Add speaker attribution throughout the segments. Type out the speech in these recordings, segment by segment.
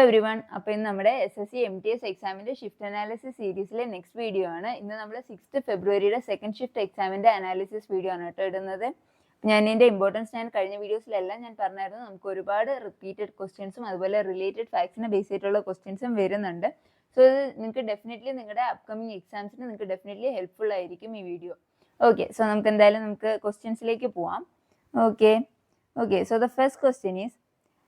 Speaker 1: Everyone, അപ്പോൾ ഇന്ന് നമ്മുടെ SSC MTS എക്സാമിൻ്റെ ഷിഫ്റ്റ് അനാലിസിസ് സീരീസിലെ നെക്സ്റ്റ് വീഡിയോ ആണ്. ഇന്ന് നമ്മൾ 6th ഫെബ്രുവരിയുടെ സെക്കൻഡ് ഷിഫ്റ്റ് എക്സാമിൻ്റെ അനാലിസിസ് വീഡിയോ ആണ് കേട്ടോ ഇടുന്നത്. ഇതിൻ്റെ ഇമ്പോർട്ടൻസ് ഞാൻ കഴിഞ്ഞ വീഡിയോസിലെല്ലാം ഞാൻ പറഞ്ഞായിരുന്നു. നമുക്ക് ഒരുപാട് റിപ്പീറ്റഡ് ക്വസ്റ്റ്യൻസും അതുപോലെ റിലേറ്റഡ് ഫാക്ട്സിനെ ബേസ് ചെയ്തിട്ടുള്ള ക്വസ്റ്റ്യൻസും വരുന്നുണ്ട്. സോ ഇത് നിങ്ങൾക്ക് ഡെഫിനറ്റ്ലി നിങ്ങളുടെ അപ്കമിങ് എക്സാംസിന് നിങ്ങൾക്ക് ഡെഫിനറ്റ്ലി ഹെൽപ്ഫുൾ ആയിരിക്കും ഈ വീഡിയോ. ഓക്കെ, സോ നമുക്ക് എന്തായാലും നമുക്ക് ക്വസ്റ്റ്യൻസിലേക്ക് പോവാം. Okay, so the first question is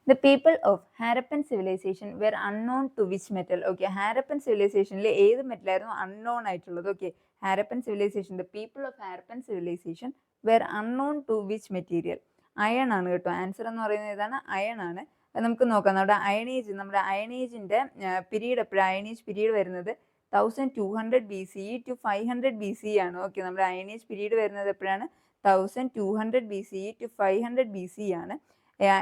Speaker 1: the people of Harappan civilization were unknown to which metal? Okay, Harappan civilization le ഏത് മെറ്റൽ ആയിരുന്നു unknown ആയിട്ടുള്ളത്? Okay, Harappan civilization, the people of Harappan civilization were unknown to which material? Iron ആണ് കേട്ടോ. Answer എന്ന് പറയുന്നത് ഏതാണ്? Iron ആണ്. അത് നമുക്ക് നോക്കാം. നമ്മുടെ അയൺ ഏജിൻ്റെ പീരീഡ് എപ്പോഴാണ്? അയൺ ഏജ് പീരീഡ് വരുന്നത് 1200 BCE to 500 BCE ആണ്. ഓക്കെ, നമ്മുടെ അയൺ ഏജ് പീരീഡ് വരുന്നത് എപ്പോഴാണ്? 1200 BCE to 500 BCE ആണ്.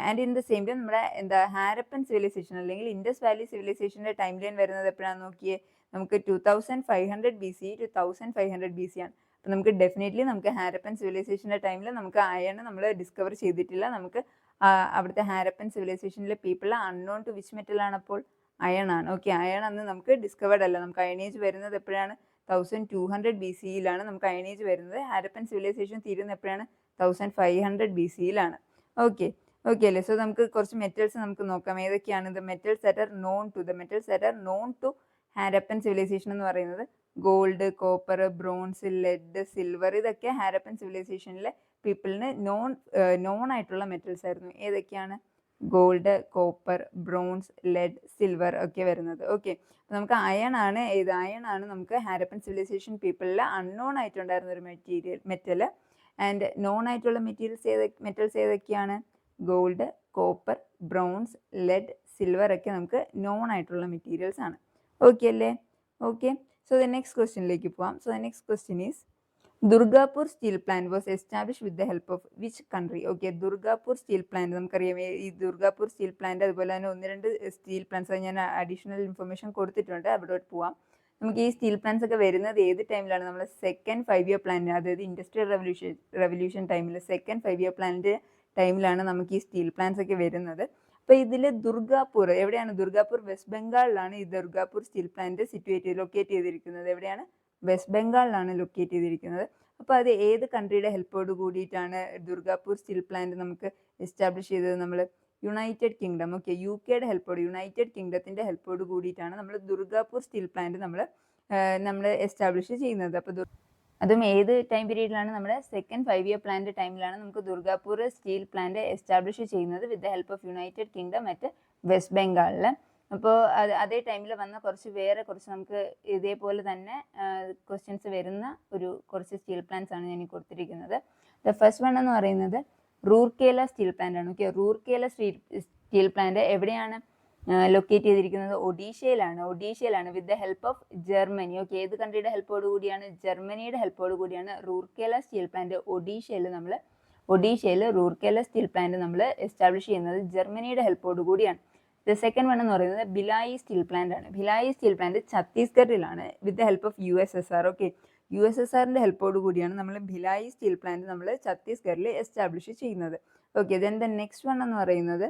Speaker 1: And in the same time നമ്മുടെ ഹാരപ്പൻ സിവിലൈസേഷൻ അല്ലെങ്കിൽ ഇൻഡസ് വാലി സിവിലൈസേഷൻ്റെ ടൈം ലൈൻ വരുന്നത് എപ്പോഴാണെന്ന് നോക്കിയേ, നമുക്ക് 2500 BCE to 1500 BC ആണ്. അപ്പോൾ നമുക്ക് ഡെഫിനറ്റ്ലി നമുക്ക് ഹാരപ്പൻ സിവിലൈസേഷൻ്റെ ടൈമിൽ നമുക്ക് അയൺ നമ്മൾ ഡിസ്കവർ ചെയ്തിട്ടില്ല. നമുക്ക് അവിടുത്തെ ഹാരപ്പൻ സിവിലൈസേഷനിലെ people unknown to which metal ആണ്? അപ്പോൾ അയൺ ആണ്. ഓക്കെ, അയൺ അന്ന് നമുക്ക് ഡിസ്കവേർഡ് അല്ല. നമുക്ക് അയണേജ് വരുന്നത് എപ്പോഴാണ്? 1200 BCE നമുക്ക് അയണേജ് വരുന്നത്. ഹാരപ്പൻ സിവിലൈസേഷൻ തീരുന്നത് എപ്പോഴാണ്? 1500 BCE. ഓക്കെ അല്ലേ? സോ നമുക്ക് കുറച്ച് മെറ്റൽസ് നമുക്ക് നോക്കാം. ഏതൊക്കെയാണ് the metals that are known to Harappan civilization എന്ന് പറയുന്നത്? Gold, copper, bronze, lead, silver. ഇതൊക്കെ ഹാരപ്പൻ സിവിലൈസേഷനിലെ പീപ്പിളിന് നോൺ ആയിട്ടുള്ള മെറ്റൽസ് ആയിരുന്നു. ഏതൊക്കെയാണ്? Gold, copper, bronze, lead, silver ഒക്കെ വരുന്നത്. ഓക്കെ, നമുക്ക് അയൺ ആണ്. അയൺ ആണ് നമുക്ക് ഹാരപ്പൻ സിവിലൈസേഷൻ പീപ്പിളിൽ അൺനോൺ ആയിട്ടുണ്ടായിരുന്ന ഒരു മെറ്റൽ. ആൻഡ് നോൺ ആയിട്ടുള്ള മെറ്റൽസ് ഏതൊക്കെയാണ്? Gold, copper, bronze, lead, silver ഒക്കെ നമുക്ക് നോൺ ആയിട്ടുള്ള മെറ്റീരിയൽസ് ആണ്. ഓക്കെ അല്ലേ? ഓക്കെ, സോ ദ നെക്സ്റ്റ് ക്വസ്റ്റ്യനിലേക്ക് പോവാം. So the next question is Durgapur steel plant was establish with the help of which country? Okay, Durgapur steel plant നമുക്കറിയാം. ഈ ദുർഗാപൂർ സ്റ്റീൽ പ്ലാന്റ് അതുപോലെ തന്നെ 1-2 സ്റ്റീൽ പ്ലാന്റ്സ് ഞാൻ അഡീഷണൽ ഇൻഫർമേഷൻ കൊടുത്തിട്ടുണ്ട്. അവിടെ പോവാം. നമുക്ക് ഈ സ്റ്റീൽ പ്ലാന്റ്സ് ഒക്കെ വരുന്നത് ഏത് ടൈമിലാണ്? നമ്മൾ സെക്കൻഡ് 5 ഇയർ പ്ലാന്റ്, അതായത് ഇൻഡസ്ട്രിയൽ റെവല്യൂഷൻ ടൈമിൽ സെക്കൻഡ് 5 ഇയർ പ്ലാന്റ് ടൈമിലാണ് നമുക്ക് ഈ സ്റ്റീൽ പ്ലാന്റ്സ് ഒക്കെ വരുന്നത്. അപ്പോൾ ഇതിൽ ദുർഗാപൂർ എവിടെയാണ്? ദുർഗാപൂർ വെസ്റ്റ് ബംഗാളിലാണ് ഈ ദുർഗാപൂർ സ്റ്റീൽ പ്ലാന്റ് ലൊക്കേറ്റ് ചെയ്തിരിക്കുന്നത്. എവിടെയാണ്? വെസ്റ്റ് ബംഗാളിലാണ് ലൊക്കേറ്റ് ചെയ്തിരിക്കുന്നത്. അപ്പോൾ അത് ഏത് കൺട്രിയുടെ ഹെൽപ്പോട് കൂടിയിട്ടാണ് ദുർഗാപൂർ സ്റ്റീൽ പ്ലാന്റ് നമുക്ക് എസ്റ്റാബ്ലിഷ് ചെയ്തത്? നമ്മൾ United Kingdom. Okay, UK United കിങ്ഡത്തിൻ്റെ ഹെൽപ്പോട് കൂടിയിട്ടാണ് നമ്മൾ ദുർഗാപൂർ സ്റ്റീൽ പ്ലാന്റ് നമ്മൾ എസ്റ്റാബ്ലിഷ് ചെയ്യുന്നത്. അപ്പോൾ അതും ഏത് ടൈം പീരീഡിലാണ്? നമ്മുടെ സെക്കൻഡ് 5 ഇയർ പ്ലാന്റ് ടൈമിലാണ് നമുക്ക് ദുർഗാപൂർ സ്റ്റീൽ പ്ലാന്റ് എസ്റ്റാബ്ലിഷ് ചെയ്യുന്നത് വിത്ത് the help of United kingdom at west ബംഗാളിൽ. അപ്പോൾ അതേ ടൈമിൽ വന്ന കുറച്ച് നമുക്ക് ഇതേപോലെ തന്നെ ക്വസ്റ്റ്യൻസ് വരുന്ന കുറച്ച് സ്റ്റീൽ പ്ലാന്റ്സ് ആണ് ഞാൻ കൊടുത്തിരിക്കുന്നത്. ദ ഫസ്റ്റ് വൺ എന്ന് പറയുന്നത് റൂർക്കേല സ്റ്റീൽ പ്ലാന്റ് ആണ്. ഓക്കെ, റൂർക്കേല സ്റ്റീൽ പ്ലാന്റ് എവിടെയാണ് ലൊക്കേറ്റ് ചെയ്തിരിക്കുന്നത്? ഒഡീഷയിലാണ് with the help of Germany. Okay, ഏത് കൺട്രിയുടെ ഹെൽപ്പോട് കൂടിയാണ്? ജർമ്മനിയുടെ ഹെൽപ്പോട് കൂടിയാണ് റൂർക്കേല സ്റ്റീൽ പ്ലാന്റ് ഒഡീഷയിൽ റൂർക്കേല സ്റ്റീൽ പ്ലാന്റ് നമ്മൾ എസ്റ്റാബ്ലിഷ് ചെയ്യുന്നത് ജർമ്മനിയുടെ ഹെൽപ്പോട് കൂടിയാണ്. ദ സെക്കൻഡ് വൺ എന്ന് പറയുന്നത് ഭിലായി സ്റ്റീൽ പ്ലാന്റ് ആണ്. ഭിലായി സ്റ്റീൽ പ്ലാന്റ് ഛത്തീസ്ഗഡിലാണ് with the help of USSR. Okay, USSRന്റെ ഹെൽപ്പോട് കൂടിയാണ് നമ്മൾ ഭിലായി സ്റ്റീൽ പ്ലാന്റ് നമ്മൾ ഛത്തീസ്ഗഡിൽ എസ്റ്റാബ്ലിഷ് ചെയ്യുന്നത്. Okay, then the next one എന്ന് പറയുന്നത്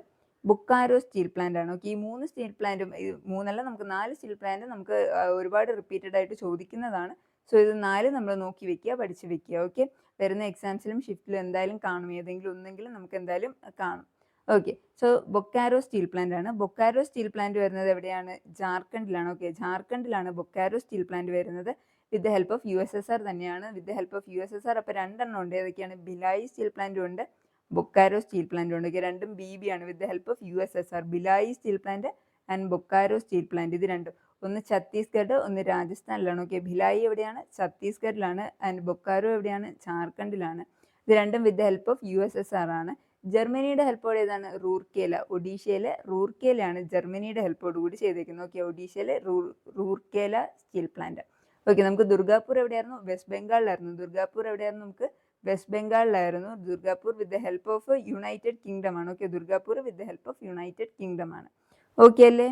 Speaker 1: ബൊക്കാരോ സ്റ്റീൽ പ്ലാന്റ് ആണ്. ഓക്കെ, ഈ 3 സ്റ്റീൽ പ്ലാന്റും, 3 നമുക്ക് 4 സ്റ്റീൽ പ്ലാന്റ് നമുക്ക് ഒരുപാട് റിപ്പീറ്റഡ് ആയിട്ട് ചോദിക്കുന്നതാണ്. സോ ഇത് 4 നമ്മൾ നോക്കി വെക്കുക, പഠിച്ച് വെക്കുക. ഓക്കെ, വരുന്ന എക്സാംസിലും ഷിഫ്റ്റിലും എന്തായാലും കാണും. ഏതെങ്കിലും ഒന്നെങ്കിലും നമുക്ക് എന്തായാലും കാണും. ഓക്കെ, സോ ബൊക്കാരോ സ്റ്റീൽ പ്ലാന്റ് ആണ്. ബൊക്കാരോ സ്റ്റീൽ പ്ലാന്റ് വരുന്നത് എവിടെയാണ്? ജാർഖണ്ഡിലാണ്. ഓക്കെ, ജാർഖണ്ഡിലാണ് ബൊക്കാരോ സ്റ്റീൽ പ്ലാന്റ് വരുന്നത് വിത്ത് ദ ഹെൽപ്പ് ഓഫ് USSR തന്നെയാണ്. വിത്ത് ദ ഹെൽപ്പ് ഓഫ് USSR. അപ്പോൾ 2 എണ്ണം ഉണ്ട്. ഏതൊക്കെയാണ്? ഭിലായി സ്റ്റീൽ പ്ലാന്റും ഉണ്ട്, ബൊക്കാരോ സ്റ്റീൽ പ്ലാന്റ് ഉണ്ട്. രണ്ടും BB ആണ് with the help of USSR. Bhilai steel plant and Bokaro steel plant. ഇത് രണ്ടും ഒന്ന് ഛത്തീസ്ഗഡ്, ഒന്ന് രാജസ്ഥാനിലാണ്. ഓക്കെ, ഭിലായി എവിടെയാണ്? ഛത്തീസ്ഗഡിലാണ്. ആൻഡ് ബൊക്കാരോ എവിടെയാണ്? ജാർഖണ്ഡിലാണ്. ഇത് രണ്ടും വിത്ത് ദ ഹെൽപ്പ് ഓഫ് USSR ആണ്. ജർമ്മനിയുടെ ഹെൽപ്പോട് ഏതാണ്? റൂർക്കേല. ഒഡീഷയിലെ റൂർക്കേലയാണ് ജർമ്മനിയുടെ ഹെൽപ്പോട് കൂടി ചെയ്തേക്കുന്നത്. ഓക്കെ, ഒഡീഷയിലെ റൂർക്കേല സ്റ്റീൽ പ്ലാന്റ്. ഓക്കെ, നമുക്ക് ദുർഗാപൂർ എവിടെയായിരുന്നു? വെസ്റ്റ് ബംഗാളിലായിരുന്നു. നമുക്ക് west ബംഗാളിലായിരുന്നു. Durgapur with the help of United kingdom ആണ്. Okay, Durgapur with the help of United kingdom ആണ്. ഓക്കെ അല്ലേ?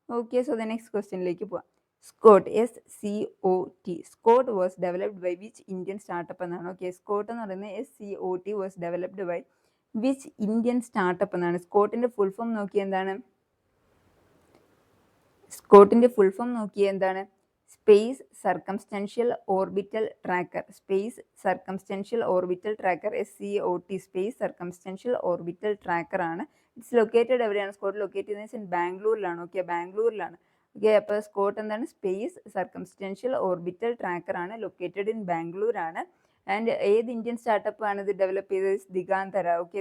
Speaker 1: ഓക്കെ, സോ ദ നെക്സ്റ്റ് ക്വസ്റ്റ്യനിലേക്ക് പോവാം. Scott, SCOT, Scott was developed by which Indian startup എന്നാണ്. Okay, Scott എന്ന് പറയുന്നത് SCOT was developed by which Indian startup എന്നാണ്. സ്കോട്ടിൻ്റെ full form നോക്കി എന്താണ്? സ്കോട്ടിൻ്റെ ഫുൾ ഫോം നോക്കിയാൽ എന്താണ്? Space circumstantial orbital tracker. Space circumstantial orbital tracker, SCOT, space circumstantial orbital tracker ആണ്. It's located എവിടെയാണ്? സ്കോട്ട് ലൊക്കേറ്റ് ചെയ്യുന്നത് ബാംഗ്ലൂരിലാണ്. ഓക്കെ, ബാംഗ്ലൂരിലാണ്. ഓക്കെ, അപ്പോൾ സ്കോട്ട് എന്താണ്? സ്പേസ് സർക്കംസ്റ്റൻഷ്യൽ ഓർബിറ്റൽ ട്രാക്കർ ആണ്, ലൊക്കേറ്റഡ് ഇൻ ബാംഗ്ലൂർ ആണ്. ആൻഡ് ഏത് ഇന്ത്യൻ സ്റ്റാർട്ടപ്പ് ആണ് ഇത് ഡെവലപ്പ് ചെയ്തത്? ദിഗാന്തര. ഓക്കെ,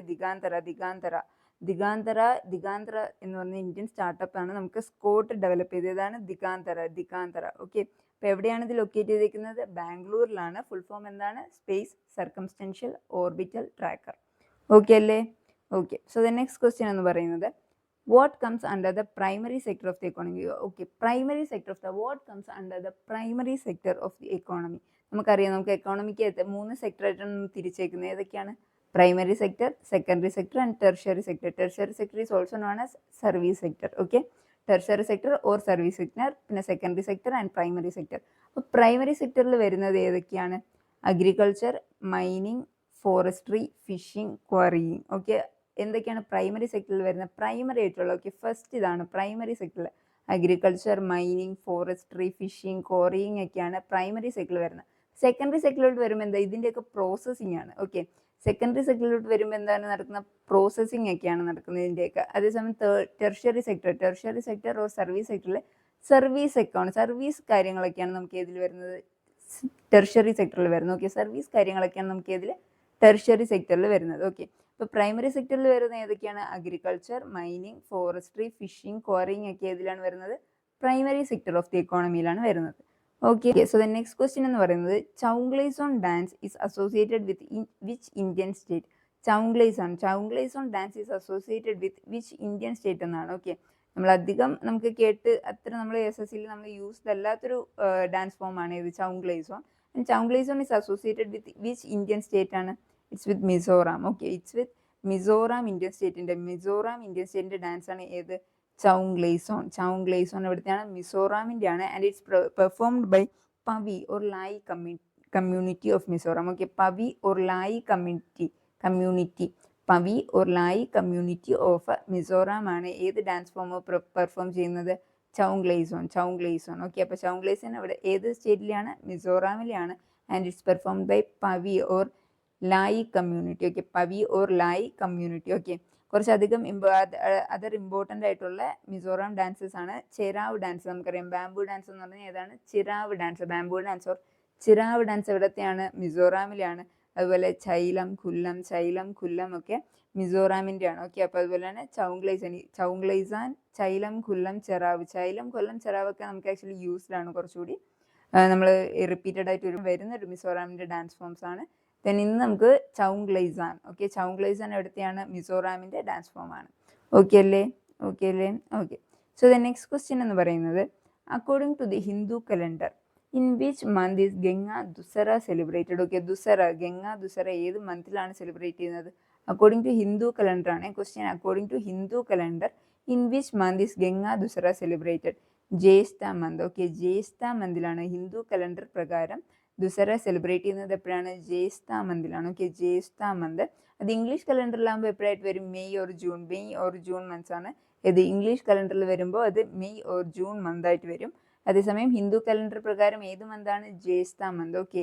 Speaker 1: ദിഗാന്തര എന്ന് പറഞ്ഞ ഇന്ത്യൻ സ്റ്റാർട്ടപ്പ് ആണ് നമുക്ക് സ്കോട്ട് ഡെവലപ്പ് ചെയ്തതാണ് ദിഗാന്തര. ഓക്കെ, അപ്പോൾ എവിടെയാണ് ഇത് ലൊക്കേറ്റ് ചെയ്തിരിക്കുന്നത്? ബാംഗ്ലൂരിലാണ്. ഫുൾ ഫോം എന്താണ്? Space circumstantial orbital tracker. Okay അല്ലേ? Okay, so the next question എന്ന് പറയുന്നത് what comes under the primary sector of the economy? Okay, primary sector of the what comes under the primary sector of the economy? നമുക്കറിയാം, നമുക്ക് economic 3 സെക്ടറായിട്ടാണ് തിരിച്ചേക്കുന്നത്. ഏതൊക്കെയാണ്? Primary sector, secondary sector and tertiary sector. Tertiary sector is also known as service sector. Okay, tertiary sector or service sector, പിന്നെ secondary sector and primary sector. അപ്പോൾ primary സെക്ടറിൽ വരുന്നത് ഏതൊക്കെയാണ്? Agriculture, mining, forestry, fishing, quarrying. Okay, എന്തൊക്കെയാണ് primary സെക്ടറിൽ വരുന്നത്? Primary ആയിട്ടുള്ള. Okay, first ഇതാണ് പ്രൈമറി സെക്ടറിൽ. Agriculture, mining, forestry, fishing, quarrying ഒക്കെയാണ് പ്രൈമറി സെക്ടറിൽ വരുന്നത്. സെക്കൻഡറി സെക്ടറിലോട്ട് വരുമ്പോൾ എന്താ? ഇതിൻ്റെയൊക്കെ പ്രോസസ്സിംഗ് ആണ്. ഓക്കെ, സെക്കൻഡറി സെക്ടറിലോട്ട് വരുമ്പോൾ എന്താണ് നടക്കുന്ന? പ്രോസസ്സിംഗ് ഒക്കെയാണ് നടക്കുന്നത് ഇതിൻ്റെയൊക്കെ. അതേസമയം ടെർഷ്യറി സെക്ടർ ഓർ സർവീസ് സെക്ടറിൽ സർവീസ് കാര്യങ്ങളൊക്കെയാണ് നമുക്ക് ഏതിൽ വരുന്നത്? ടെർഷ്യറി സെക്ടറിൽ വരുന്നത്. ഓക്കെ, സർവീസ് കാര്യങ്ങളൊക്കെയാണ് നമുക്ക് ഏതിൽ? ടെർഷ്യറി സെക്ടറിൽ വരുന്നത്. ഓക്കെ, ഇപ്പോൾ പ്രൈമറി സെക്ടറിൽ വരുന്ന ഏതൊക്കെയാണ്? Agriculture, mining, forestry, fishing, quarrying ഒക്കെ ഏതിലാണ് വരുന്നത്? പ്രൈമറി സെക്ടർ ഓഫ് ദി എക്കോണമിയിലാണ് വരുന്നത്. Okay, so the next question എന്ന് പറയുന്നത് Chawnglaizawn dance is associated with which Indian state? Chawnglaizawn dance is associated with which Indian state എന്നാണ്. ഓക്കെ, നമ്മളധികം നമുക്ക് കേട്ട് അത്ര നമ്മൾ SSCയിൽ നമ്മൾ യൂസ്ഡ് അല്ലാത്തൊരു ഡാൻസ് ഫോമാണ് ഇത് Chawnglaizawn. And Chawnglaizawn is associated with which Indian state ആണ്? It's with Mizoram. Okay, it's with Mizoram Indian സ്റ്റേറ്റിൻ്റെ ഡാൻസ് ആണ് ഏത്? ചൗങ്ലേസോൺ എവിടുത്തെയാണ്? മിസോറാമിൻ്റെ ആണ്. And it's performed by Pawi or Lai community of Mizoram. Okay, Pawi or Lai community of Mizoram ആണ് ഏത് ഡാൻസ് ഫോം പെർഫോം ചെയ്യുന്നത്? ചൗങ്ലേസോൺ. ഓക്കെ, അപ്പോൾ ചൗങ്ലേസോൺ അവിടെ ഏത് സ്റ്റേറ്റിലാണ്? മിസോറാമിലാണ്. And it's performed by Pawi or Lai community. Okay, Pawi or Lai community. Okay, കുറച്ചധികം അതർ ഇമ്പോർട്ടൻ്റ് ആയിട്ടുള്ള മിസോറാം ഡാൻസസ് ആണ് ചിരാവ് ഡാൻസ്. നമുക്കറിയാം ബാംബു ഡാൻസ് എന്ന് പറഞ്ഞാൽ ഏതാണ്? Cheraw dance. Bamboo dance or Cheraw dance എവിടത്തെയാണ്? മിസോറാമിലാണ്. അതുപോലെ ചൈലം ഖുല്ലം ഒക്കെ മിസോറാമിൻ്റെ ആണ്. ഓക്കെ, അപ്പോൾ അതുപോലെ തന്നെ ചൗങ്ലേസാൻ, ചൈലം ഖുല്ലം ചെറാവ് ഒക്കെ നമുക്ക് ആക്ച്വലി യൂസ്ഡ് ആണ്. കുറച്ചുകൂടി നമ്മൾ റിപ്പീറ്റഡ് ആയിട്ട് വരുന്ന ഒരു മിസോറാമിൻ്റെ ഡാൻസ് ഫോംസ് ആണ്. ദെൻ ഇന്ന് നമുക്ക് ചൗങ്ലേസാൻ. ഓക്കെ, ചൗങ്ലേസാൻ എവിടത്തെയാണ്? മിസോറാമിൻ്റെ ഡാൻസ് ഫോം ആണ്. ഓക്കെ അല്ലേ? Okay, so the next question എന്ന് പറയുന്നത് according to the Hindu calendar in which month is Ganga Dussehra celebrated? Okay, Ganga Dussehra ഏത് മന്തിലാണ് സെലിബ്രേറ്റ് ചെയ്യുന്നത്? അക്കോർഡിംഗ് ടു ഹിന്ദു കലണ്ടർ ആണ് question. According to Hindu calendar in which month is Ganga Dussehra celebrated? Jyeshtha month. Okay, Jyeshtha മന്തിലാണ് Hindu calendar പ്രകാരം ദുസറ celebrate ചെയ്യുന്നത്. എപ്പോഴാണ്? ജ്യേഷ്ഠ മന്തിലാണ്. Okay, Jyeshtha month. അത് ഇംഗ്ലീഷ് കലണ്ടറിലാകുമ്പോൾ എപ്പോഴായിട്ട് വരും? മെയ് ഓർ ജൂൺ മന്ത്സ് ആണ്. ഇത് ഇംഗ്ലീഷ് കലണ്ടറിൽ വരുമ്പോൾ അത് മെയ് ഓർ ജൂൺ മന്ത് ആയിട്ട് വരും. അതേസമയം ഹിന്ദു കലണ്ടർ പ്രകാരം ഏത് മന്താണ്? ജ്യേഷ്ഠ മന്ത്. ഓക്കെ,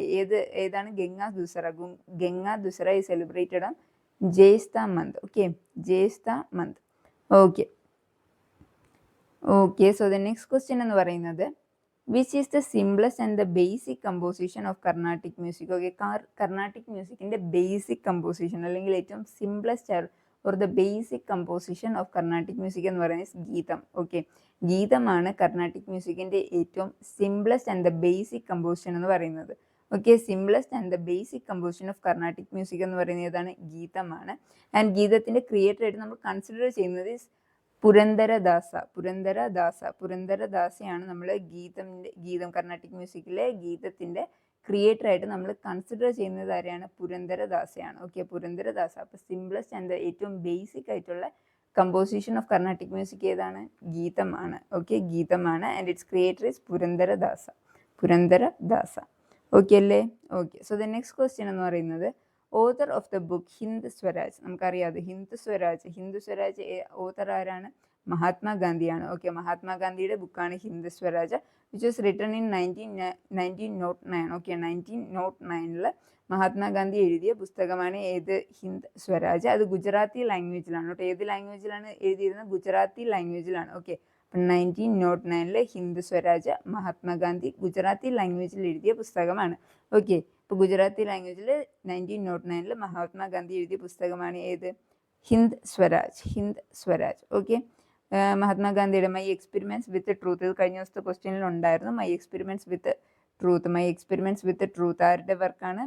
Speaker 1: ഏതാണ്? Ganga Dussehra is celebrated on Jyeshtha month. Okay, Jyeshtha month. Okay, so the next question എന്ന് പറയുന്നത് which is the simplest and the basic composition of Carnatic music? Okay, Carnatic മ്യൂസിക്കിൻ്റെ ബേസിക് കമ്പോസിഷൻ അല്ലെങ്കിൽ ഏറ്റവും simplest or the basic composition of Carnatic music എന്ന് പറയുന്നത് geetham. Okay, ഗീതമാണ് കർണാട്ടിക് മ്യൂസിക്കിൻ്റെ ഏറ്റവും simplest and the basic composition എന്ന് പറയുന്നത്. Okay, simplest and the basic composition of Carnatic music എന്ന് പറയുന്നത് ഏതാണ്? ഗീതമാണ്. ആൻഡ് ഗീതത്തിൻ്റെ ക്രിയേറ്റർ ആയിട്ട് നമ്മൾ കൺസിഡർ ചെയ്യുന്നത് പുരന്ദരദാസയാണ് നമ്മൾ ഗീതം കർണാട്ടിക് മ്യൂസിക്കിലെ ഗീതത്തിൻ്റെ ക്രിയേറ്റർ ആയിട്ട് നമ്മൾ കൺസിഡർ ചെയ്യുന്നത് ആരെയാണ്? പുരന്ദരദാസയാണ്. ഓക്കെ, പുരന്ദരദാസ. അപ്പോൾ സിംപ്ലസ്റ്റ് ആൻഡ് ഏറ്റവും ബേസിക് ആയിട്ടുള്ള കമ്പോസിഷൻ ഓഫ് കർണാട്ടിക് മ്യൂസിക് ഏതാണ്? ഗീതമാണ്. ഓക്കെ, ഗീതമാണ്. And its creator is Purandaradasa. Okay അല്ലേ? Okay, so the next question എന്ന് പറയുന്നത് author of the book Hind Swaraj. നമുക്കറിയാതെ ഹിന്ദ് സ്വരാജ് ഓതർ ആരാണ്? മഹാത്മാഗാന്ധിയാണ്. ഓക്കെ, മഹാത്മാഗാന്ധിയുടെ ബുക്കാണ് Hind Swaraj, which was written in 1909. Okay, 1909 Mahatma Gandhi എഴുതിയ പുസ്തകമാണ് ഏത്? ഹിന്ദ് സ്വരാജ്. അത് ഗുജറാത്തി ലാംഗ്വേജിലാണ് കേട്ടോ. ഏത് ലാംഗ്വേജിലാണ് എഴുതിയിരുന്നത്? ഗുജറാത്തി ലാംഗ്വേജിലാണ്. ഓക്കെ, അപ്പം 1909 ഹിന്ദ് സ്വരാജ് മഹാത്മാഗാന്ധി ഗുജറാത്തി ലാംഗ്വേജിൽ എഴുതിയ പുസ്തകമാണ്. ഓക്കെ, ഇപ്പോൾ ഗുജറാത്തി ലാംഗ്വേജിൽ 1909 മഹാത്മാഗാന്ധി എഴുതിയ പുസ്തകമാണ് ഏത്? ഹിന്ദ് സ്വരാജ്. ഹിന്ദ് സ്വരാജ്. ഓക്കെ, മഹാത്മാഗാന്ധിയുടെ മൈ എക്സ്പെരിമെൻറ്റ്സ് വിത്ത് ട്രൂത്ത്, ഇത് കഴിഞ്ഞ ദിവസത്തെ ക്വസ്റ്റ്യനിൽ ഉണ്ടായിരുന്നു. മൈ എക്സ്പെരിമെൻറ്റ്സ് വിത്ത് ട്രൂത്ത് ആരുടെ വർക്കാണ്?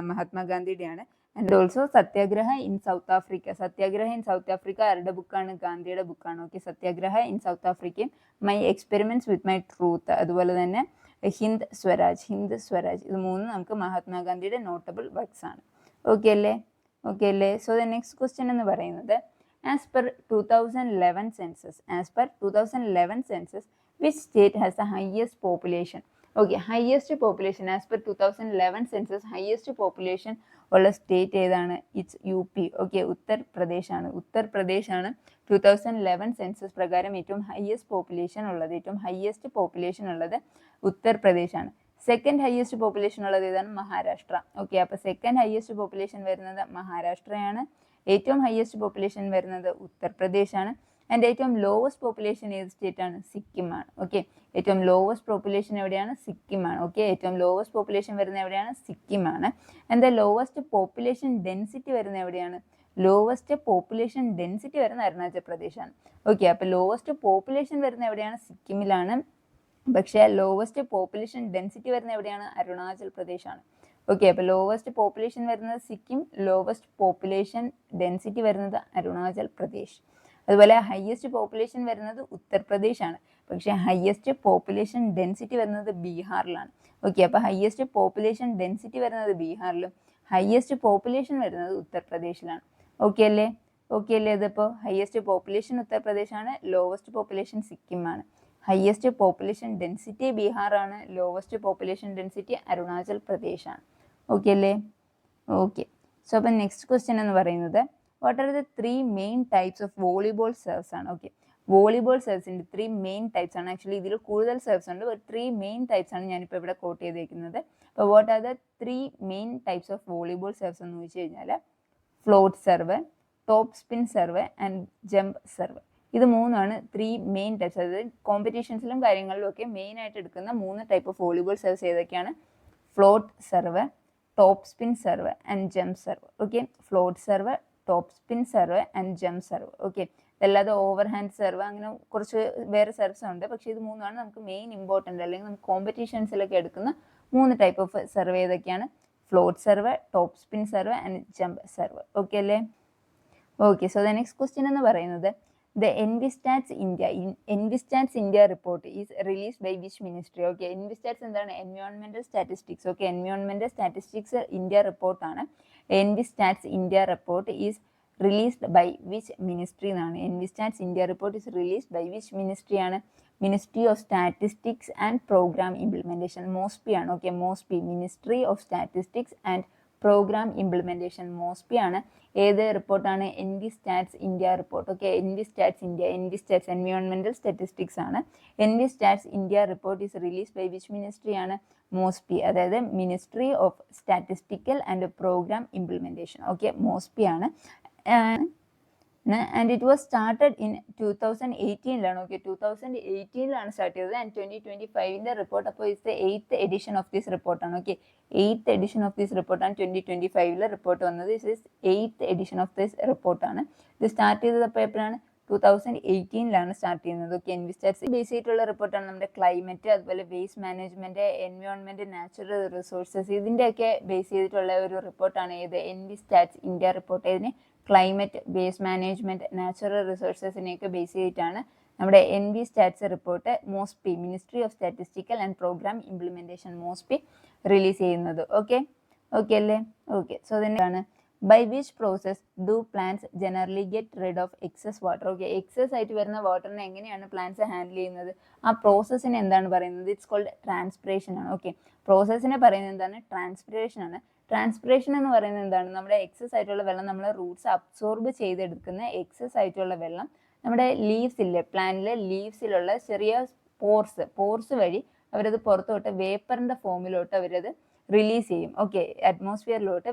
Speaker 1: മഹാത്മാഗാന്ധിയുടെയാണ്. And also Satyagraha in South Africa. Satyagraha in South Africa ആരുടെ ബുക്കാണ്? ഗാന്ധിയുടെ ബുക്കാണ്. ഓക്കെ, സത്യാഗ്രഹ ഇൻ സൗത്ത് ആഫ്രിക്കയും my experiments with my truth, അതുപോലെ തന്നെ ഹിന്ദ് സ്വരാജ്. ഇത് മൂന്നും നമുക്ക് മഹാത്മാഗാന്ധിയുടെ നോട്ടബിൾ വർക്ക്സ് ആണ്. ഓക്കെ അല്ലേ? സോ ദ നെക്സ്റ്റ് ക്വസ്റ്റ്യൻ എന്ന് പറയുന്നത്, as per 2011 census which state has the highest population? Okay, highest population as per 2011 census highest population ഉള്ള സ്റ്റേറ്റ് ഏതാണ്? It's UP. ഓക്കെ, ഉത്തർപ്രദേശ് ആണ്. 2011 സെൻസസ് പ്രകാരം ഏറ്റവും ഹയസ്റ്റ് പോപ്പുലേഷൻ ഉള്ളത് ഉത്തർപ്രദേശാണ്. സെക്കൻഡ് ഹയസ്റ്റ് പോപ്പുലേഷൻ ഉള്ളത് ഏതാണ്? മഹാരാഷ്ട്ര. ഓക്കെ, അപ്പോൾ സെക്കൻഡ് ഹയസ്റ്റ് പോപ്പുലേഷൻ വരുന്നത് മഹാരാഷ്ട്രയാണ്. ഏറ്റവും ഹയസ്റ്റ് പോപ്പുലേഷൻ വരുന്നത് ഉത്തർപ്രദേശാണ്. ആൻഡ് ഏറ്റവും ലോവസ്റ്റ് പോപ്പുലേഷൻ ഏത് സ്റ്റേറ്റ് ആണ്? സിക്കിമാണ്. ഓക്കെ, ഏറ്റവും ലോവസ്റ്റ് പോപ്പുലേഷൻ എവിടെയാണ്? സിക്കിമാണ്. ഓക്കെ, ഏറ്റവും ലോവസ്റ്റ് പോപ്പുലേഷൻ വരുന്നത് എവിടെയാണ്? സിക്കിമാണ്. And the lowest population density വരുന്നത് എവിടെയാണ്? ലോവസ്റ്റ് പോപ്പുലേഷൻ ഡെൻസിറ്റി വരുന്ന അരുണാചൽ പ്രദേശാണ്. ഓക്കെ, അപ്പോൾ ലോവസ്റ്റ് പോപ്പുലേഷൻ വരുന്ന എവിടെയാണ്? സിക്കിമിലാണ്. പക്ഷേ ലോവസ്റ്റ് പോപ്പുലേഷൻ ഡെൻസിറ്റി വരുന്ന എവിടെയാണ്? അരുണാചൽ പ്രദേശാണ്. ഓക്കെ, അപ്പോൾ ലോവസ്റ്റ് പോപ്പുലേഷൻ വരുന്നത് സിക്കിം, ലോവസ്റ്റ് പോപ്പുലേഷൻ ഡെൻസിറ്റി വരുന്നത് അരുണാചൽ പ്രദേശ്. അതുപോലെ ഹയസ്റ്റ് പോപ്പുലേഷൻ വരുന്നത് ഉത്തർപ്രദേശാണ്. പക്ഷേ ഹയസ്റ്റ് പോപ്പുലേഷൻ ഡെൻസിറ്റി വരുന്നത് ബീഹാറിലാണ്. ഓക്കെ, അപ്പോൾ ഹയസ്റ്റ് പോപ്പുലേഷൻ ഡെൻസിറ്റി വരുന്നത് ബീഹാറിലും ഹയസ്റ്റ് പോപ്പുലേഷൻ വരുന്നത് ഉത്തർപ്രദേശിലാണ്. ഓക്കെ അല്ലേ? ഇതിപ്പോൾ ഹയസ്റ്റ് പോപ്പുലേഷൻ ഉത്തർപ്രദേശാണ്, ലോവസ്റ്റ് പോപ്പുലേഷൻ സിക്കിമാണ്. ഹയസ്റ്റ് പോപ്പുലേഷൻ ഡെൻസിറ്റി ബീഹാറാണ്, ലോവസ്റ്റ് പോപ്പുലേഷൻ ഡെൻസിറ്റി അരുണാചൽ പ്രദേശാണ്. ഓക്കെ അല്ലേ? സോ അപ്പം നെക്സ്റ്റ് ക്വസ്റ്റ്യൻ എന്ന് പറയുന്നത്, what are the 3 main types of volleyball serves ആണ്. ഓക്കെ, വോളിബോൾ സെർവ്സിൻ്റെ 3 മെയിൻ ടൈപ്സ് ആണ്. ആക്ച്വലി ഇതിൽ കൂടുതൽ സെർവ്സ് ഉണ്ട്, 3 മെയിൻ ടൈപ്സ് ആണ് ഞാനിപ്പോൾ ഇവിടെ കോട്ട് ചെയ്തേക്കുന്നത്. അപ്പോൾ what are the 3 main types of volleyball serves എന്ന് ചോദിച്ചു കഴിഞ്ഞാൽ, float serve, top spin serve and jump serve. ഇത് മൂന്നാണ് 3 മെയിൻ ടൈപ്സ്. അതായത് കോമ്പറ്റീഷൻസിലും കാര്യങ്ങളിലും ഒക്കെ മെയിൻ ആയിട്ട് എടുക്കുന്ന 3 ടൈപ്പ് ഓഫ് വോളിബോൾ സെർവ്സ് ഏതൊക്കെയാണ്? Float serve, top spin serve and jump serve. Okay, float serve, top spin serve and jump serve. Okay, അതല്ലാതെ over hand serve അങ്ങനെ കുറച്ച് വേറെ സെർവ്സ് ഉണ്ട്. പക്ഷേ ഇത് മൂന്നാണ് നമുക്ക് മെയിൻ ഇമ്പോർട്ടൻ്റ്, അല്ലെങ്കിൽ നമുക്ക് കോമ്പറ്റീഷൻസിലൊക്കെ എടുക്കുന്ന 3 ടൈപ്പ് ഓഫ് സെർവ് ഏതൊക്കെയാണ്? Float serve, top spin serve and jump serve. Okay അല്ലേ? സോ ദ നെക്സ്റ്റ് ക്വസ്റ്റ്യൻ എന്ന് പറയുന്നത്, The Envistats India report is released by which ministry? Okay, Envistats എന്താണ്? Environmental Statistics. Okay, Environmental Statistics India report ആണ്. Envistats India report is released by which ministry എന്നാണ്. Envistats India report is released by which ministry ആണ്? Ministry of Statistics and Program Implementation. MOSPI ആണ്. Okay, MOSPI, Ministry of Statistics and programme implementation. MoSPI ആണ്. ഏത് റിപ്പോർട്ടാണ്? EnviStats India report. Okay, EnviStats environmental statistics ആണ്. എൻവിസ്റ്റാറ്റ്സ് India റിപ്പോർട്ട് is release by which ministry ആണ്? MoSPI, അതായത് ministry of statistical and programme implementation. Okay, MoSPI ആണ്. And it was started in 2018 okay, 2018 start ചെയ്തത്. And 2025 report. അപ്പോൾ it's the 8th edition of this റിപ്പോർട്ടാണ്. Okay, 8th edition of this റിപ്പോർട്ടാണ്. 2025 report വന്നത്. It is 8th edition of this റിപ്പോർട്ടാണ്. ഇത് start ചെയ്തത് അപ്പോൾ എപ്പോഴാണ്? 2018 സ്റ്റാർട്ട് ചെയ്യുന്നത്. ഓക്കെ, എൻവിസ്റ്റാറ്റ്സ് ബേസ് ചെയ്തിട്ടുള്ള റിപ്പോർട്ടാണ്. നമ്മുടെ ക്ലൈമറ്റ്, അതുപോലെ waste management, environment, natural resources, ഇതിൻ്റെയൊക്കെ ബേസ് ചെയ്തിട്ടുള്ള ഒരു റിപ്പോർട്ടാണ് ഏത്? EnviStats India report. ഇതിന് ക്ലൈമറ്റ്, വേസ്റ്റ് മാനേജ്മെൻറ്റ്, നാച്ചുറൽ റിസോഴ്സസിനെയൊക്കെ ബേസ് ചെയ്തിട്ടാണ് നമ്മുടെ EnviStats report MoSPI, ministry of statistical and programme implementation, MoSPI release ചെയ്യുന്നത്. ഓക്കെ അല്ലേ? സോ അതിനാണ് by which process do plants generally get rid of excess water. Okay, excess ആയിട്ട് വരുന്ന വാട്ടറിനെ എങ്ങനെയാണ് പ്ലാന്റ്സ് ഹാൻഡിൽ ചെയ്യുന്നത്? ആ പ്രോസസ്സിനെ എന്താണ് പറയുന്നത്? ഇറ്റ്സ് കോൾഡ് ട്രാൻസ്പിറേഷൻ ആണ്. ഓക്കെ, പ്രോസസ്സിനെ പറയുന്നത് എന്താണ്? ട്രാൻസ്പിറേഷൻ ആണ്. ട്രാൻസ്പിറേഷൻ എന്ന് പറയുന്നത് എന്താണ്? നമ്മുടെ എക്സസ് ആയിട്ടുള്ള വെള്ളം, നമ്മളെ റൂട്ട്സ് അബ്സോർബ് ചെയ്തെടുക്കുന്ന എക്സസ് ആയിട്ടുള്ള വെള്ളം നമ്മുടെ ലീവ്സ് ഇല്ലേ, പ്ലാന്റിലെ ലീവ്സിലുള്ള ചെറിയ പോർസ് വഴി അവരത് പുറത്തോട്ട് വേപ്പറിന്റെ ഫോമിലോട്ട് അവരത് റിലീസ് ചെയ്യും. ഓക്കെ, അറ്റ്മോസ്ഫിയറിലോട്ട്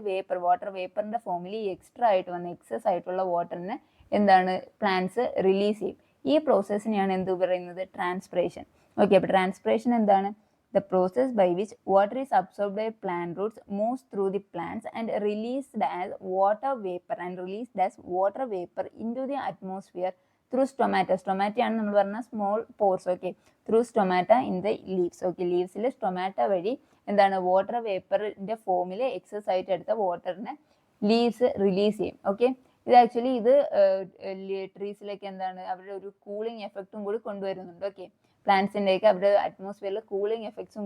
Speaker 1: വാട്ടർ വേപ്പറിന്റെ ഫോമിൽ ഈ എക്സ്ട്രാ ആയിട്ട് വന്ന എക്സസ് ആയിട്ടുള്ള വാട്ടറിനെ എന്താണ് പ്ലാന്റ്സ് റിലീസ് ചെയ്യും. ഈ പ്രോസസ്സിനെയാണ് എന്ത് പറയുന്നത്, ട്രാൻസ്പിറേഷൻ. ഓക്കെ, അപ്പോൾ ട്രാൻസ്പിറേഷൻ എന്താണ്? The process by which water is absorbed by plant roots moves through the plants and released as water vapor into the atmosphere through stomata. Stomata ആണ് നമ്മൾ പറഞ്ഞ small pores. Okay, through stomata in the leaves. Okay, ലീവ്സിൽ stomata വഴി എന്താണ് water വേപ്പറിന്റെ ഫോമിൽ excess ആയിട്ട് എടുത്ത വാട്ടറിനെ ലീവ്സ് റിലീസ് ചെയ്യും. ഓക്കെ, ഇത് ആക്ച്വലി ഇത് ട്രീസിലേക്ക് എന്താണ് അവരുടെ ഒരു കൂളിംഗ് എഫക്റ്റും കൂടി കൊണ്ടുവരുന്നുണ്ട്. ഓക്കെ, പ്ലാന്റ്സിൻ്റെയൊക്കെ അവരുടെ അറ്റ്മോസ്ഫിയറിൽ കൂളിംഗ് എഫക്റ്റും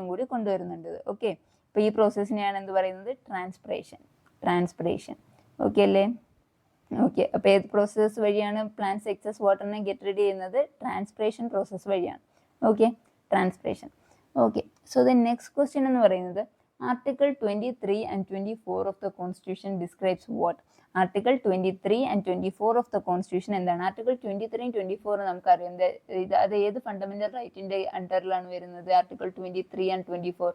Speaker 1: കൂടി കൊണ്ടുവരുന്നുണ്ട്. ഓക്കെ, അപ്പോൾ ഈ പ്രോസസ്സിനെയാണ് എന്ത് പറയുന്നത്, ട്രാൻസ്പിറേഷൻ. ഓക്കെ അല്ലേ? ഓക്കെ, അപ്പോൾ ഏത് പ്രോസസ്സ് വഴിയാണ് പ്ലാന്റ്സ് എക്സസ് വാട്ടറിനെ ഗെറ്റ് റെഡി ചെയ്യുന്നത്? ട്രാൻസ്പിറേഷൻ പ്രോസസ്സ് വഴിയാണ്. Okay, transpiration. Okay, so the next question എന്ന് പറയുന്നത് article 23 and 24 of the constitution describes what? Article 23 and 24 of the constitution എന്താണ്? ആർട്ടിക്കിൾ 23 and 24 നമുക്കറിയാം, അത് ഏത് ഫണ്ടമെന്റൽ റൈറ്റിന്റെ അണ്ടറിലാണ് വരുന്നത്? Article 23 and 24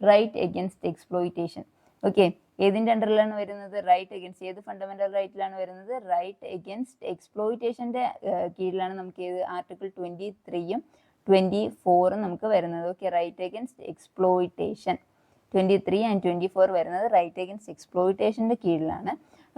Speaker 1: right against exploitation. Okay, ഏതിന്റെ അണ്ടറിലാണ് വരുന്നത്? Right against. ഏത് ഫണ്ടമെന്റൽ റൈറ്റിലാണ് വരുന്നത്? റൈറ്റ് എഗൻസ്റ്റ് എക്സ്പ്ലോയിറ്റേഷന്റെ കീഴിലാണ് നമുക്ക് ഏത് ആർട്ടിക്കിൾ 23 24 നമുക്ക് വരുന്നത്. Okay, right against exploitation 23 and 24 വരുന്നത് റൈറ്റ് എഗൻസ്റ്റ് എക്സ്പ്ലോയിറ്റേഷന്റെ കീഴിലാണ്.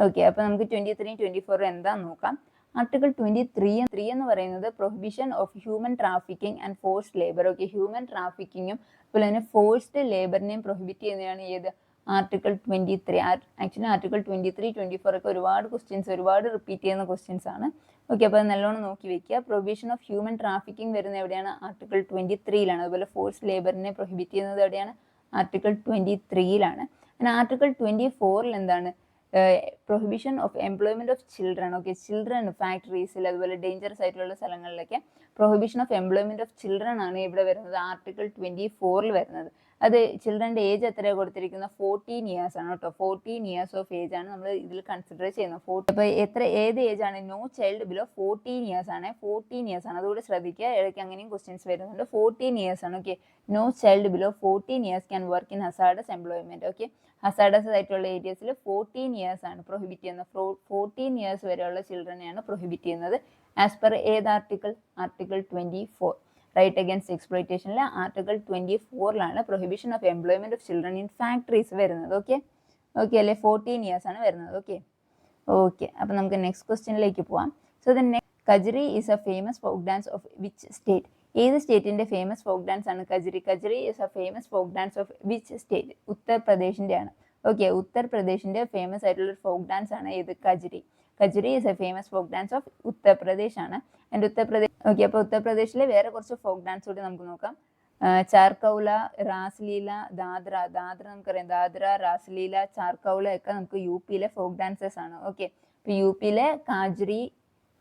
Speaker 1: ഓക്കെ, അപ്പോൾ നമുക്ക് 23 24 എന്താന്ന് നോക്കാം. ആർട്ടിക്കിൾ 23 എന്ന് പറയുന്നത് prohibition of human trafficking and forced labour. Okay, human ട്രാഫിക്കിങ്ങും അതുപോലെ തന്നെ ഫോഴ്സ്ഡ് ലേബറിനെയും പ്രൊഹിബിറ്റ് ചെയ്യുന്നതാണ് ഏത്? ആർട്ടിക്കിൾ 23. ആക്ച്വലി ആർട്ടിക്കിൾ 23 24 ഒക്കെ ഒരുപാട് റിപ്പീറ്റ് ചെയ്യുന്ന ക്വസ്റ്റ്യൻസ് ആണ്. ഓക്കെ, അപ്പോൾ അത് നല്ലോണം നോക്കി വെക്കുക. പ്രൊഹിബിഷൻ ഓഫ് ഹ്യൂമൻ ട്രാഫിക്കിംഗ് വരുന്നത് എവിടെയാണ്? ആർട്ടിക്കിൾ 23 അതുപോലെ ഫോഴ്സ്ഡ് ലേബറിനെ പ്രൊഹിബിറ്റ് ചെയ്യുന്നത് എവിടെയാണ്? ആർട്ടിക്കിൾ 23 ആർട്ടിക്കിൾ 24 എന്താണ്? Prohibition of employment of children. Okay, children ഫാക്ടറീസിൽ അതുപോലെ ഡേഞ്ചറസ് ആയിട്ടുള്ള സ്ഥലങ്ങളിലൊക്കെ prohibition of employment of children ആണ് ഇവിടെ വരുന്നത്, ആർട്ടിക്കിൾ 24 വരുന്നത്. അത് ചിൽഡ്രൻ്റെ ഏജ് എത്രയാണ് കൊടുത്തിരിക്കുന്നത്? 14 years ആണ് കേട്ടോ. 14 years ഓഫ് ഏജ് ആണ് നമ്മൾ ഇതിൽ കൺസിഡർ ചെയ്യുന്നത്. അപ്പോൾ ഏത് ഏജ് ആണ്? നോ ചൈൽഡ് ബിലോ 14 years ആണ്. 14 years ആണ്, അതുകൂടെ ശ്രദ്ധിക്കുക. ഇടയ്ക്ക് അങ്ങനെയും ക്വസ്റ്റ്യൻസ് വരുന്നുണ്ട്. 14 years ആണ്. Okay, no child below 14 years can work in hazardous employment. Okay, hazardous ആയിട്ടുള്ള ഏരിയസിൽ 14 years ആണ് പ്രൊഹിബിറ്റ് ചെയ്യുന്നത്. 14 years വരെയുള്ള ചിൽഡ്രനെയാണ് പ്രൊഹിബിറ്റ് ചെയ്യുന്നത്. ആസ് പെർ ഏത് ആർട്ടിക്കിൾ? ആർട്ടിക്കിൾ 24. റൈറ്റ് അഗൻസ്റ്റ് എക്സ്പ്ലോയിറ്റേഷനിലെ article 24 prohibition of employment of children in factories വരുന്നത്. ഓക്കെ അല്ലേ? 14 years ആണ് വരുന്നത്. ഓക്കെ, അപ്പോൾ നമുക്ക് നെക്സ്റ്റ് ക്വസ്റ്റ്യനിലേക്ക് പോവാം. So the Kajri is a famous folk dance of which state? ഏത് സ്റ്റേറ്റിന്റെ ഫേമസ് ഫോക്ക് ഡാൻസ് ആണ് Kajri? Kajri is a famous folk dance of which state? ഉത്തർപ്രദേശിന്റെ ആണ്. ഓക്കെ, ഉത്തർപ്രദേശിന്റെ ഫേമസ് ആയിട്ടുള്ള ഫോക്ക് ഡാൻസ് ആണ് ഏത്? Kajri. Kajri is a famous folk dance of Uttar Pradesh ആണ്. ആൻഡ് ഉത്തർപ്രദേശ്. ഓക്കെ, അപ്പോൾ ഉത്തർപ്രദേശിലെ വേറെ കുറച്ച് ഫോക്ക് ഡാൻസ് കൂടി നമുക്ക് നോക്കാം. ചാർക്കൗല, റാസ്ലീല, ദാദ്ര നമുക്കറിയാം. ദാദ്ര, റാസ്ലീല, ചാർക്കൗല ഒക്കെ നമുക്ക് യു പിയിലെ ഫോക്ക് ഡാൻസേഴ്സ് ആണ്. ഓക്കെ, ഇപ്പോൾ യു പിയിലെ കാജ്രി,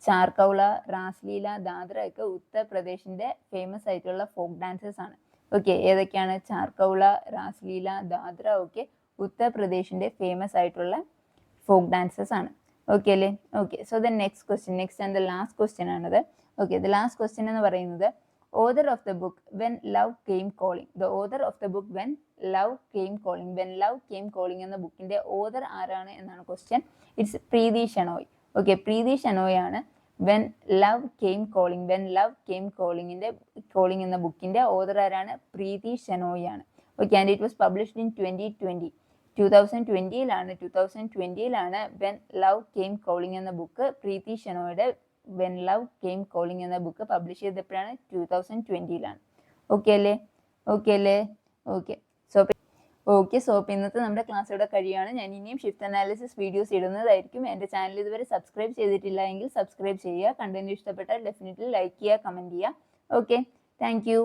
Speaker 1: ചാർക്കൗല, റാസ്ലീല, ദാദ്ര ഒക്കെ ഉത്തർപ്രദേശിന്റെ ഫേമസ് ആയിട്ടുള്ള ഫോക്ക് ഡാൻസേഴ്സ് ആണ്. ഓക്കെ, ഏതൊക്കെയാണ്? ചാർക്കൗല, റാസ്ലീല, ദാദ്ര ഒക്കെ ഉത്തർപ്രദേശിന്റെ ഫേമസ് ആയിട്ടുള്ള ഫോക്ക് ഡാൻസേഴ്സ് ആണ്. ഓക്കെ അല്ലേ? Okay, so the next and the last question ആണത്. ഓക്കെ, ദ ലാസ്റ്റ് ക്വസ്റ്റ്യൻ എന്ന് പറയുന്നത് author of the book when Love Came calling. The author of the book when Love Came Calling. When Love Came calling എന്ന ബുക്കിന്റെ author ആരാണ് എന്നാണ് question. It's Preeti Shenoy. Okay, Preeti Shenoy ആണ് When Love Came Calling. When Love Came calling എന്ന ബുക്കിന്റെ author ആരാണ്? പ്രീതി ഷെനോയ് ആണ്. Okay, and it was published in 2020 When Love Came calling എന്ന ബുക്ക് പ്രീതി ഷെനോയുടെ വെൻ ലവ് കെയിം കോളിംഗ് എന്ന ബുക്ക് പബ്ലിഷ് ചെയ്തപ്പോഴാണ് 2020. ഓക്കെ അല്ലേ? സോ ഇന്നത്തെ നമ്മുടെ ക്ലാസ് ഇവിടെ കഴിയുകയാണ്. ഞാൻ ഇനിയും ഷിഫ്റ്റ് അനാലിസിസ് വീഡിയോസ് ഇടുന്നതായിരിക്കും. എൻ്റെ ചാനൽ ഇതുവരെ സബ്സ്ക്രൈബ് ചെയ്തിട്ടില്ല എങ്കിൽ സബ്സ്ക്രൈബ് ചെയ്യുക. കണ്ടന്റ് ഇഷ്ടപ്പെട്ടാൽ ഡെഫിനറ്റ്ലി ലൈക്ക് ചെയ്യുക, കമൻറ്റ് ചെയ്യുക. Okay, thank you.